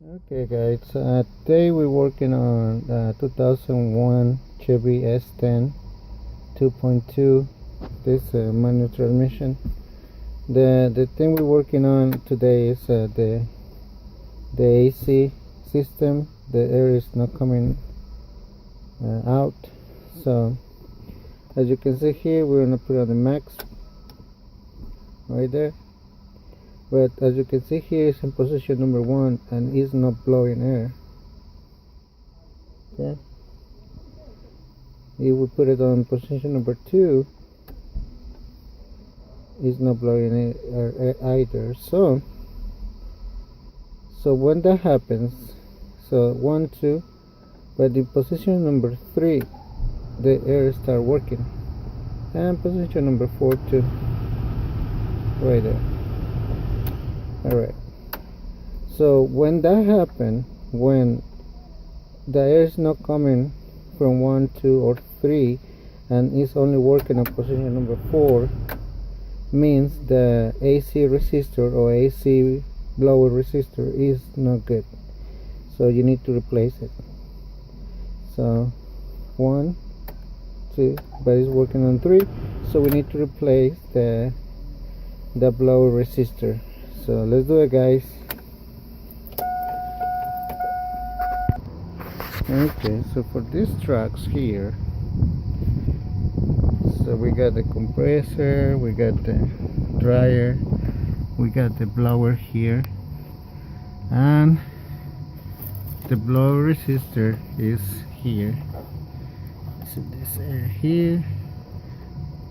Okay guys, today we're working on 2001 Chevy S10 2.2. This manual transmission. The thing we're working on today is the AC system. The air is not coming out. So as you can see here, we're gonna put on the max right there. But as you can see here, it's in position number 1 and it's not blowing air. Okay. If we put it on position number 2, it's not blowing air either. So when that happens, so 1, 2, but in position number 3, the air start working, and position number 4 too, right there. Alright, so when that happens, when the air is not coming from 1, 2 or 3 and it's only working on position number 4, means the AC resistor or AC blower resistor is not good, so you need to replace it. So 1, 2, but it's working on 3, so we need to replace the blower resistor. So let's do it, guys. Okay, so for these trucks here, so we got the compressor, we got the dryer, we got the blower here, and the blower resistor is here. So this air here,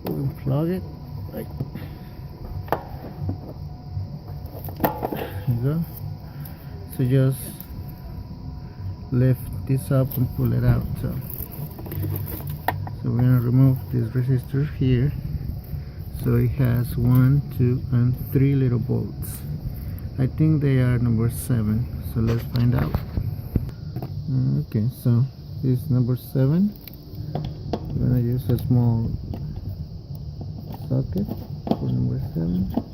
we unplug it, right. There you go. So just lift this up and pull it out. So we're gonna remove this resistor here. So it has 1, 2, and 3 little bolts. I think they are number 7. So let's find out. Okay, so this is number 7. We're gonna use a small socket for number 7.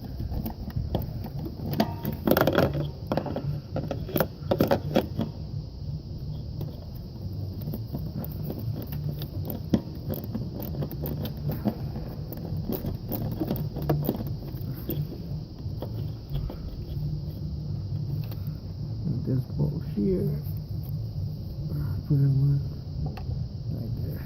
This bolt here, put it one right there.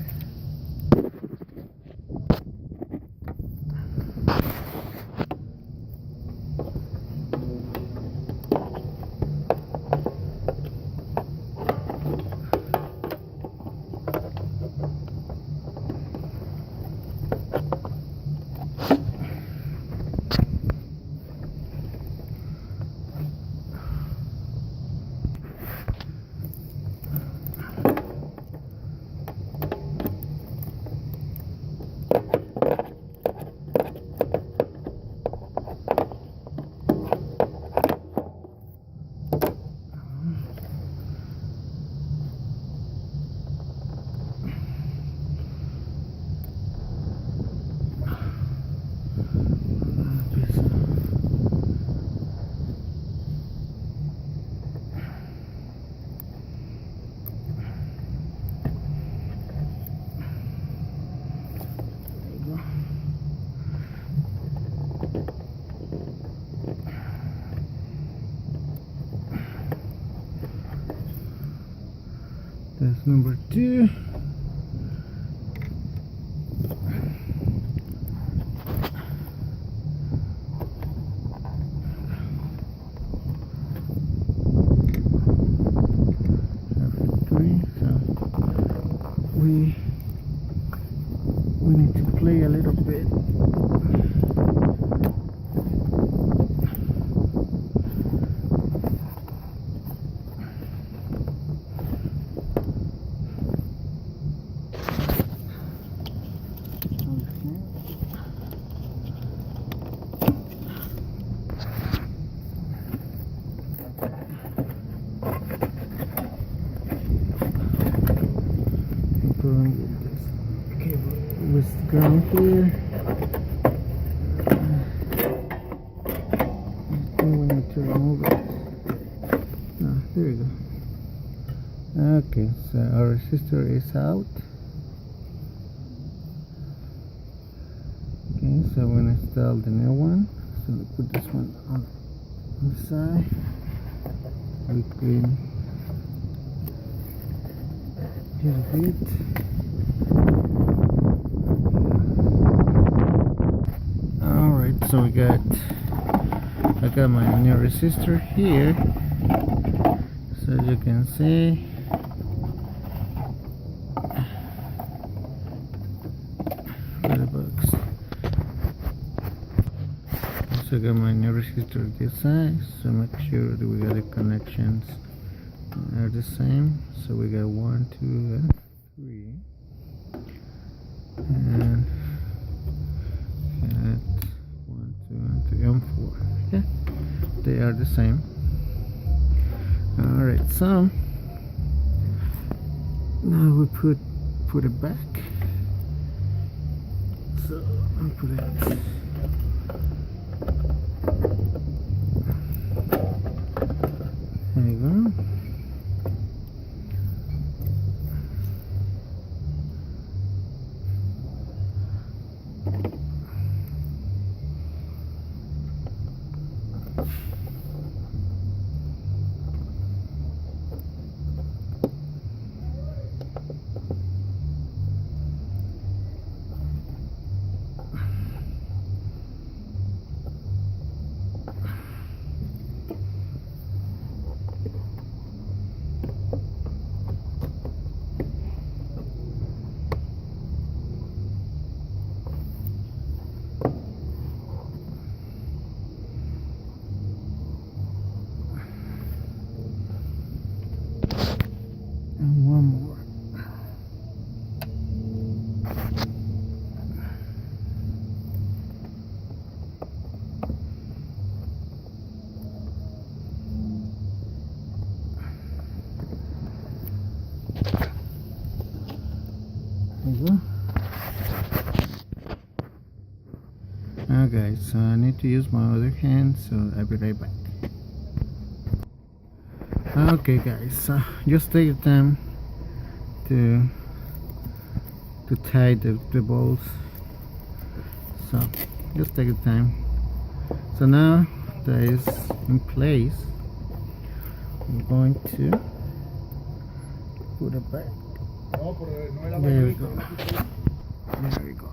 That's number 2. Number 3. So we need to play a little bit. With ground here. I think we need to remove it. No, there Okay, so our resistor is out. Okay, so we're gonna install the new one. So we put this one on the side. We clean here a bit. Alright, so I got my new resistor here. So as you can see, for the box. So I got my new resistor this size, so make sure that we got the connections are the same. So we got 1, 2, and 3, and got 1, 2, and 3, and 4. Yeah, they are the same. Alright, so now we put it back. So I'll put it. There you go. And one more. There you go. Okay, so I need to use my other hand, so I'll be right back. Okay guys, so just take the time to tie the bolts. So just take the time. So now that is in place, I'm going to put it back. There we go. There we go.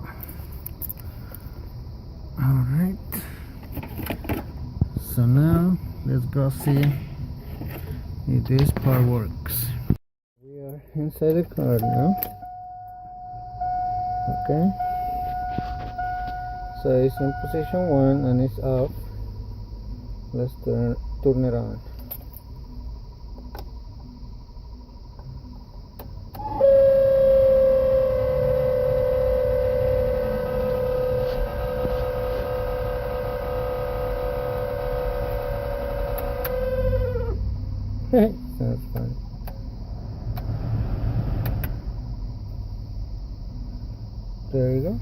Alright, so now let's go see if this part works. We are inside the car now. Okay, so it's in position 1 and it's off. Let's turn it on. Sounds fun. There you go.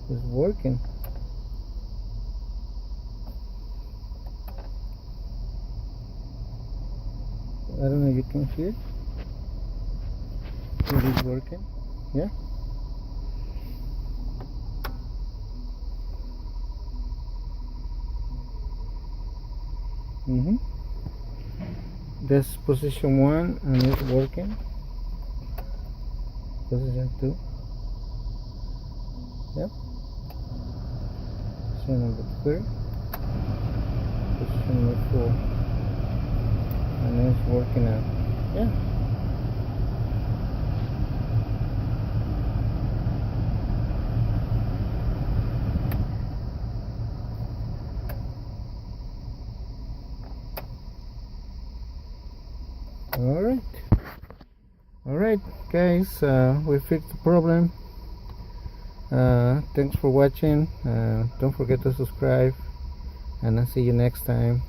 It's working. I don't know if you can hear. It is working. Yeah. That's position 1 and it's working. Position 2. Yep. Position number 3. Position number 4. And it's working out. Yeah. Alright guys, we fixed the problem. Thanks for watching. Don't forget to subscribe, and I'll see you next time.